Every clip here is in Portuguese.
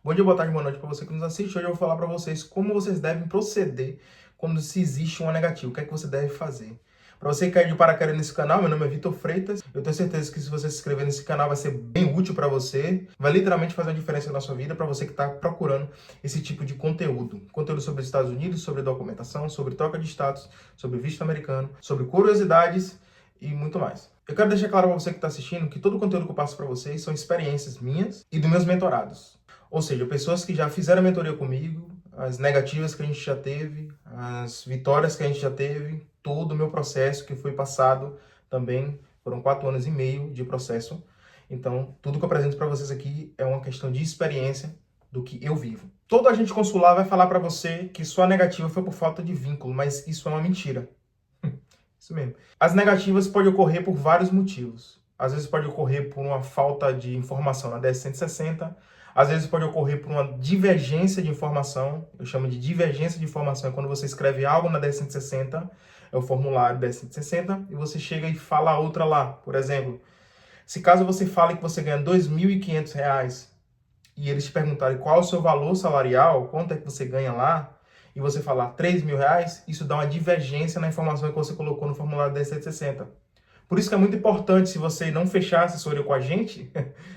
Bom dia, boa tarde, boa noite para você que nos assiste. Hoje eu vou falar para vocês como vocês devem proceder quando se existe uma negativa. O que é que você deve fazer? Para você que caiu de paraquedas nesse canal, meu nome é Vitor Freitas. Eu tenho certeza que se você se inscrever nesse canal vai ser bem útil para você. Vai literalmente fazer uma diferença na sua vida para você que está procurando esse tipo de conteúdo. Conteúdo sobre os Estados Unidos, sobre documentação, sobre troca de status, sobre visto americano, sobre curiosidades e muito mais. Eu quero deixar claro para você que está assistindo que todo o conteúdo que eu passo para vocês são experiências minhas e dos meus mentorados. Ou seja, pessoas que já fizeram mentoria comigo, as negativas que a gente já teve, as vitórias que a gente já teve, todo o meu processo que foi passado também, foram 4 anos e meio de processo. Então, tudo que eu apresento para vocês aqui é uma questão de experiência do que eu vivo. Todo agente consular vai falar para você que sua negativa foi por falta de vínculo, mas isso é uma mentira. Isso mesmo. As negativas podem ocorrer por vários motivos. Às vezes pode ocorrer por uma falta de informação na DS-160, às vezes pode ocorrer por uma divergência de informação. Eu chamo de divergência de informação, é quando você escreve algo na DS-160, é o formulário DS-160, e você chega e fala outra lá. Por exemplo, se caso você fale que você ganha R$ 2.500 e eles te perguntarem qual é o seu valor salarial, quanto é que você ganha lá, e você falar R$ 3.000, isso dá uma divergência na informação que você colocou no formulário DS-160. Por isso que é muito importante, se você não fechar a assessoria com a gente,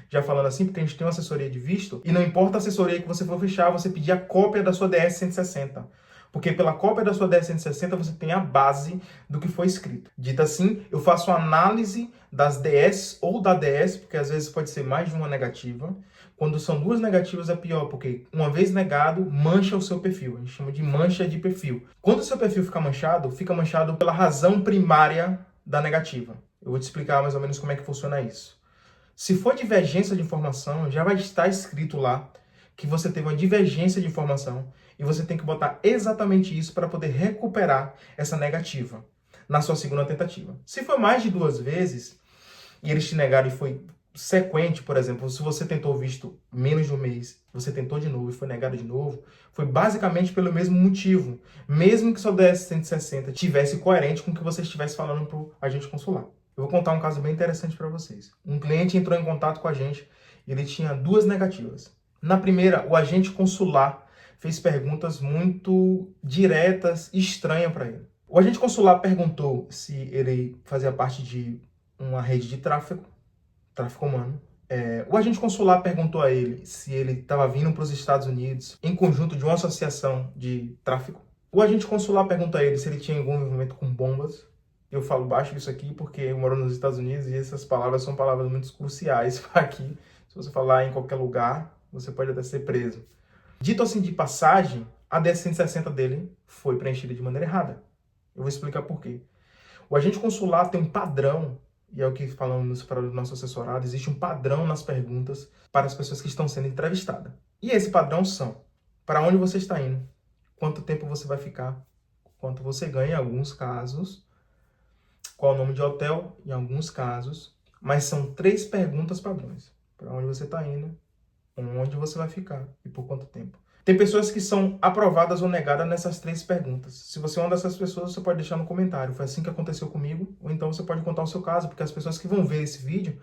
já falando assim, porque a gente tem uma assessoria de visto, e não importa a assessoria que você for fechar, você pedir a cópia da sua DS-160. Porque pela cópia da sua DS-160 você tem a base do que foi escrito. Dito assim, eu faço análise das DS ou da DS, porque às vezes pode ser mais de uma negativa. Quando são 2 negativas é pior, porque uma vez negado, mancha o seu perfil. A gente chama de mancha de perfil. Quando o seu perfil fica manchado pela razão primária da negativa. Eu vou te explicar mais ou menos como é que funciona isso. Se for divergência de informação, já vai estar escrito lá que você teve uma divergência de informação e você tem que botar exatamente isso para poder recuperar essa negativa na sua segunda tentativa. Se for mais de 2 vezes e eles te negaram e foi sequente, por exemplo, se você tentou visto menos de um mês, você tentou de novo e foi negado de novo, foi basicamente pelo mesmo motivo, mesmo que sua DS-160 tivesse coerente com o que você estivesse falando para o agente consular. Eu vou contar um caso bem interessante para vocês. Um cliente entrou em contato com a gente e ele tinha 2 negativas. Na primeira, o agente consular fez perguntas muito diretas e estranhas para ele. O agente consular perguntou se ele fazia parte de uma rede de tráfico humano. O agente consular perguntou a ele se ele estava vindo para os Estados Unidos em conjunto de uma associação de tráfico. O agente consular perguntou a ele se ele tinha algum envolvimento com bombas. Eu falo baixo isso aqui porque eu moro nos Estados Unidos e essas palavras são palavras muito cruciais aqui. Se você falar em qualquer lugar, você pode até ser preso. Dito assim de passagem, a DS-160 dele foi preenchida de maneira errada. Eu vou explicar por quê. O agente consular tem um padrão, e é o que falamos para o nosso assessorado, existe um padrão nas perguntas para as pessoas que estão sendo entrevistadas. E esse padrão são: para onde você está indo? Quanto tempo você vai ficar? Quanto você ganha em alguns casos? Qual o nome de hotel em alguns casos? Mas são 3 perguntas padrões. Para onde você está indo? Onde você vai ficar? E por quanto tempo? Tem pessoas que são aprovadas ou negadas nessas 3 perguntas. Se você é uma dessas pessoas, você pode deixar no comentário. Foi assim que aconteceu comigo. Ou então você pode contar o seu caso, porque as pessoas que vão ver esse vídeo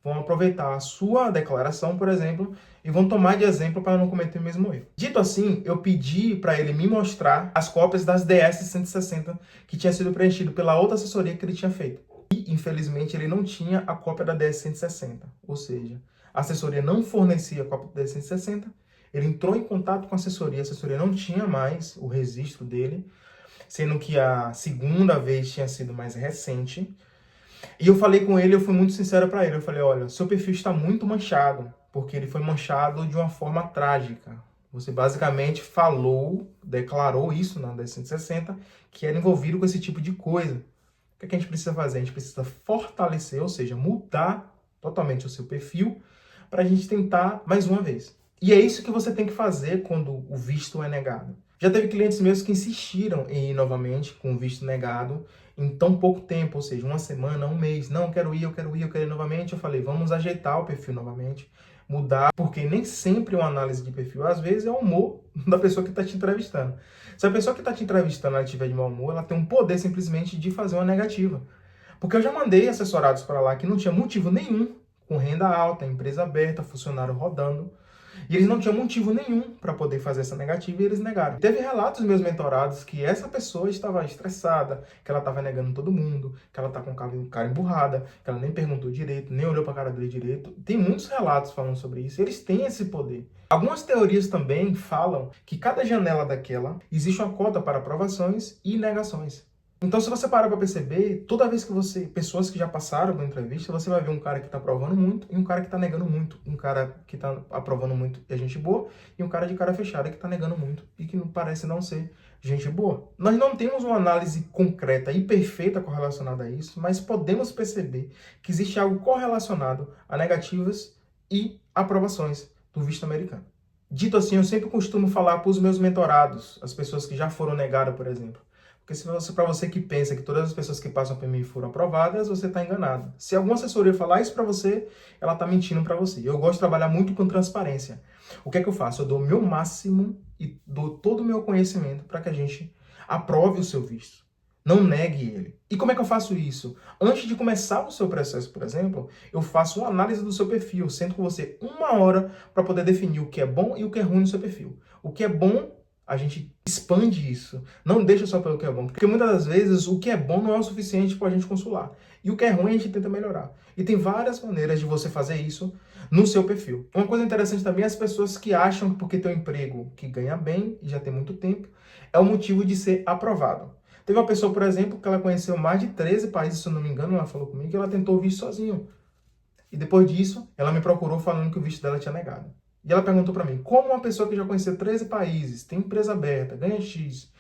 vão aproveitar a sua declaração, por exemplo, e vão tomar de exemplo para não cometer o mesmo erro. Dito assim, eu pedi para ele me mostrar as cópias das DS-160 que tinha sido preenchido pela outra assessoria que ele tinha feito. E, infelizmente, ele não tinha a cópia da DS-160. Ou seja, a assessoria não fornecia a cópia da DS-160. Ele entrou em contato com a assessoria não tinha mais o registro dele, sendo que a segunda vez tinha sido mais recente. E eu falei com ele, eu fui muito sincero para ele. Eu falei: olha, seu perfil está muito manchado, porque ele foi manchado de uma forma trágica. Você basicamente declarou isso na DS-160, que era envolvido com esse tipo de coisa. O que a gente precisa fazer? A gente precisa fortalecer, ou seja, mudar totalmente o seu perfil para a gente tentar mais uma vez. E é isso que você tem que fazer quando o visto é negado. Já teve clientes meus que insistiram em ir novamente com o visto negado em tão pouco tempo, ou seja, 1 semana, 1 mês. Não, eu quero ir novamente. Eu falei: vamos ajeitar o perfil novamente, mudar, porque nem sempre uma análise de perfil, às vezes, é o humor da pessoa que está te entrevistando. Se a pessoa que está te entrevistando ela estiver de mau humor, ela tem um poder simplesmente de fazer uma negativa. Porque eu já mandei assessorados para lá que não tinha motivo nenhum, com renda alta, empresa aberta, funcionário rodando, E eles não tinham motivo nenhum para poder fazer essa negativa e eles negaram. Teve relatos dos meus mentorados que essa pessoa estava estressada, que ela estava negando todo mundo, que ela está com cara emburrada, que ela nem perguntou direito, nem olhou para a cara dele direito. Tem muitos relatos falando sobre isso. Eles têm esse poder. Algumas teorias também falam que cada janela daquela existe uma cota para aprovações e negações. Então, se você parar para perceber, toda vez que pessoas que já passaram por entrevista, você vai ver um cara que está aprovando muito e um cara que está negando muito. Um cara que está aprovando muito e é gente boa, e um cara de cara fechada que está negando muito e que não parece não ser gente boa. Nós não temos uma análise concreta e perfeita correlacionada a isso, mas podemos perceber que existe algo correlacionado a negativas e aprovações do visto americano. Dito assim, eu sempre costumo falar para os meus mentorados, as pessoas que já foram negadas, por exemplo. Porque para você que pensa que todas as pessoas que passam por mim foram aprovadas, você está enganado. Se alguma assessoria falar isso para você, ela está mentindo para você. Eu gosto de trabalhar muito com transparência. O que é que eu faço? Eu dou o meu máximo e dou todo o meu conhecimento para que a gente aprove o seu visto. Não negue ele. E como é que eu faço isso? Antes de começar o seu processo, por exemplo, eu faço uma análise do seu perfil, sento com você 1 hora para poder definir o que é bom e o que é ruim no seu perfil. O que é bom, a gente expande isso. Não deixa só pelo que é bom. Porque muitas das vezes o que é bom não é o suficiente para a gente consular. E o que é ruim a gente tenta melhorar. E tem várias maneiras de você fazer isso no seu perfil. Uma coisa interessante também é as pessoas que acham que porque tem um emprego que ganha bem e já tem muito tempo, é o motivo de ser aprovado. Teve uma pessoa, por exemplo, que ela conheceu mais de 13 países, se eu não me engano, ela falou comigo que ela tentou o visto sozinho. E depois disso, ela me procurou falando que o visto dela tinha negado. E ela perguntou para mim, como uma pessoa que já conheceu 13 países, tem empresa aberta, ganha X,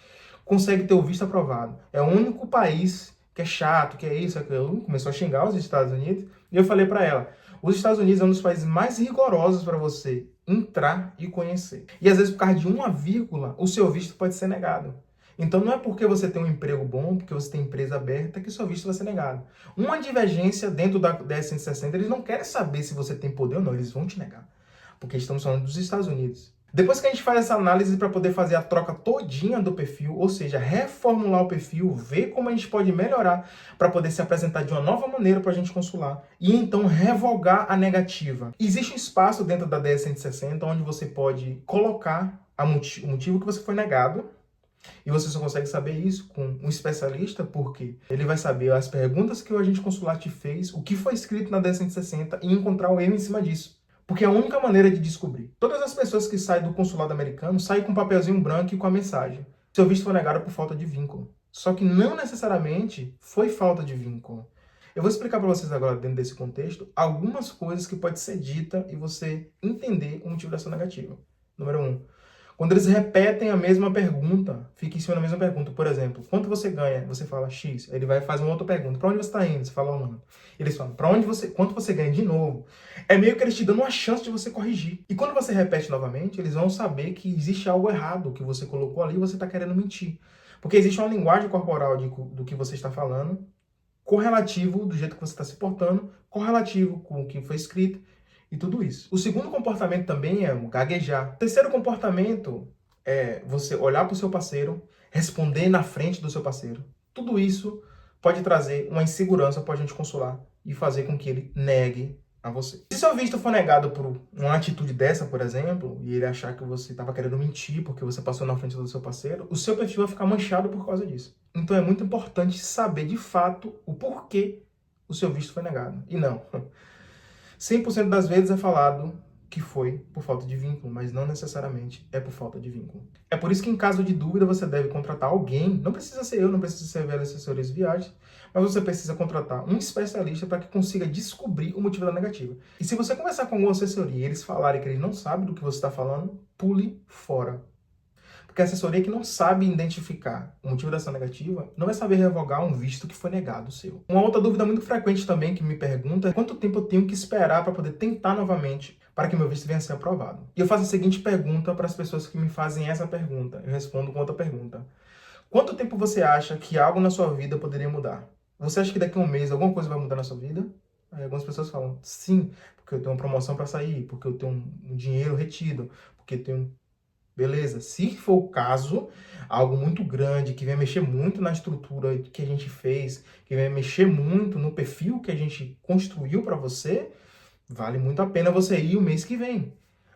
consegue ter o visto aprovado? É o único país que é chato, que é isso, aquilo. Começou a xingar os Estados Unidos. E eu falei para ela, os Estados Unidos é um dos países mais rigorosos para você entrar e conhecer. E às vezes, por causa de uma vírgula, o seu visto pode ser negado. Então não é porque você tem um emprego bom, porque você tem empresa aberta, que o seu visto vai ser negado. Uma divergência dentro da 1060, eles não querem saber se você tem poder ou não, eles vão te negar. Porque estamos falando dos Estados Unidos. Depois que a gente faz essa análise para poder fazer a troca todinha do perfil, ou seja, reformular o perfil, ver como a gente pode melhorar para poder se apresentar de uma nova maneira para a gente consular, e então revogar a negativa. Existe um espaço dentro da 1060 onde você pode colocar o motivo que você foi negado. E você só consegue saber isso com um especialista, porque ele vai saber as perguntas que o agente consular te fez, o que foi escrito na 1060 e encontrar o erro em cima disso. Porque é a única maneira de descobrir. Todas as pessoas que saem do consulado americano saem com um papelzinho branco e com a mensagem. Seu visto foi negado por falta de vínculo. Só que não necessariamente foi falta de vínculo. Eu vou explicar para vocês agora, dentro desse contexto, algumas coisas que pode ser dita e você entender o motivo dessa negativa. Número 1. Quando eles repetem a mesma pergunta, fica em cima da mesma pergunta. Por exemplo, quanto você ganha? Você fala X. Ele vai fazer uma outra pergunta. Para onde você está indo? Você fala o nome. Eles falam, quanto você ganha de novo? É meio que eles te dão uma chance de você corrigir. E quando você repete novamente, eles vão saber que existe algo errado que você colocou ali e você está querendo mentir. Porque existe uma linguagem corporal do que você está falando, correlativo do jeito que você está se portando, correlativo com o que foi escrito, e tudo isso. O segundo comportamento também é gaguejar. O terceiro comportamento é você olhar para o seu parceiro, responder na frente do seu parceiro. Tudo isso pode trazer uma insegurança para a gente consular e fazer com que ele negue a você. Se seu visto for negado por uma atitude dessa, por exemplo, e ele achar que você estava querendo mentir porque você passou na frente do seu parceiro, o seu perfil vai ficar manchado por causa disso. Então é muito importante saber de fato o porquê o seu visto foi negado. E não. 100% das vezes é falado que foi por falta de vínculo, mas não necessariamente é por falta de vínculo. É por isso que, em caso de dúvida, você deve contratar alguém, não precisa ser eu, não precisa ser a assessores de viagem, mas você precisa contratar um especialista para que consiga descobrir o motivo da negativa. E se você conversar com alguma assessoria e eles falarem que eles não sabem do que você está falando, pule fora. Porque a assessoria que não sabe identificar o motivo dessa negativa não vai saber revogar um visto que foi negado seu. Uma outra dúvida muito frequente também que me pergunta é quanto tempo eu tenho que esperar para poder tentar novamente para que meu visto venha a ser aprovado. E eu faço a seguinte pergunta para as pessoas que me fazem essa pergunta. Eu respondo com outra pergunta. Quanto tempo você acha que algo na sua vida poderia mudar? Você acha que daqui a um mês alguma coisa vai mudar na sua vida? Aí algumas pessoas falam, sim, porque eu tenho uma promoção para sair, porque eu tenho um dinheiro retido, porque eu tenho... Beleza? Se for o caso, algo muito grande, que vai mexer muito na estrutura que a gente fez, que vai mexer muito no perfil que a gente construiu para você, vale muito a pena você ir o mês que vem.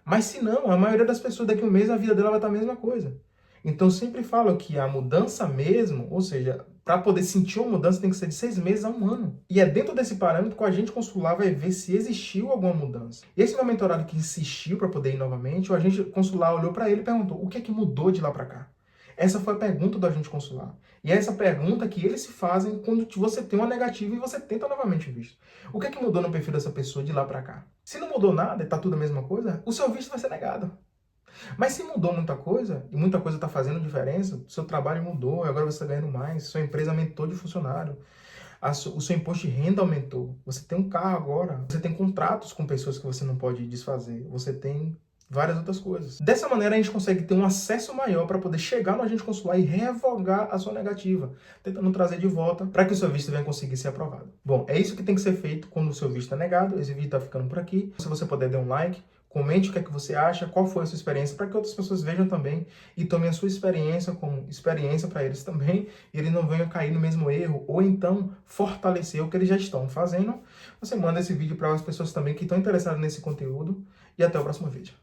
Mas se não, a maioria das pessoas daqui a um mês a vida dela vai estar a mesma coisa. Então eu sempre falo que a mudança mesmo, ou seja, para poder sentir uma mudança tem que ser de 6 meses a 1 ano. E é dentro desse parâmetro que o agente consular vai ver se existiu alguma mudança. Esse meu mentorado que insistiu para poder ir novamente, o agente consular olhou para ele e perguntou: o que é que mudou de lá para cá? Essa foi a pergunta do agente consular. E é essa pergunta que eles se fazem quando você tem uma negativa e você tenta novamente o visto. O que é que mudou no perfil dessa pessoa de lá para cá? Se não mudou nada e está tudo a mesma coisa, o seu visto vai ser negado. Mas se mudou muita coisa, e muita coisa está fazendo diferença, seu trabalho mudou, agora você está ganhando mais, sua empresa aumentou de funcionário, o seu imposto de renda aumentou, você tem um carro agora, você tem contratos com pessoas que você não pode desfazer, você tem várias outras coisas. Dessa maneira a gente consegue ter um acesso maior para poder chegar no agente consular e revogar a sua negativa, tentando trazer de volta para que o seu visto venha conseguir ser aprovado. Bom, é isso que tem que ser feito quando o seu visto é negado. Esse vídeo está ficando por aqui. Se você puder, dê um like, comente o que é que você acha, qual foi a sua experiência, para que outras pessoas vejam também e tomem a sua experiência como experiência para eles também, e eles não venham cair no mesmo erro, ou então fortalecer o que eles já estão fazendo. Você manda esse vídeo para as pessoas também que estão interessadas nesse conteúdo, e até o próximo vídeo.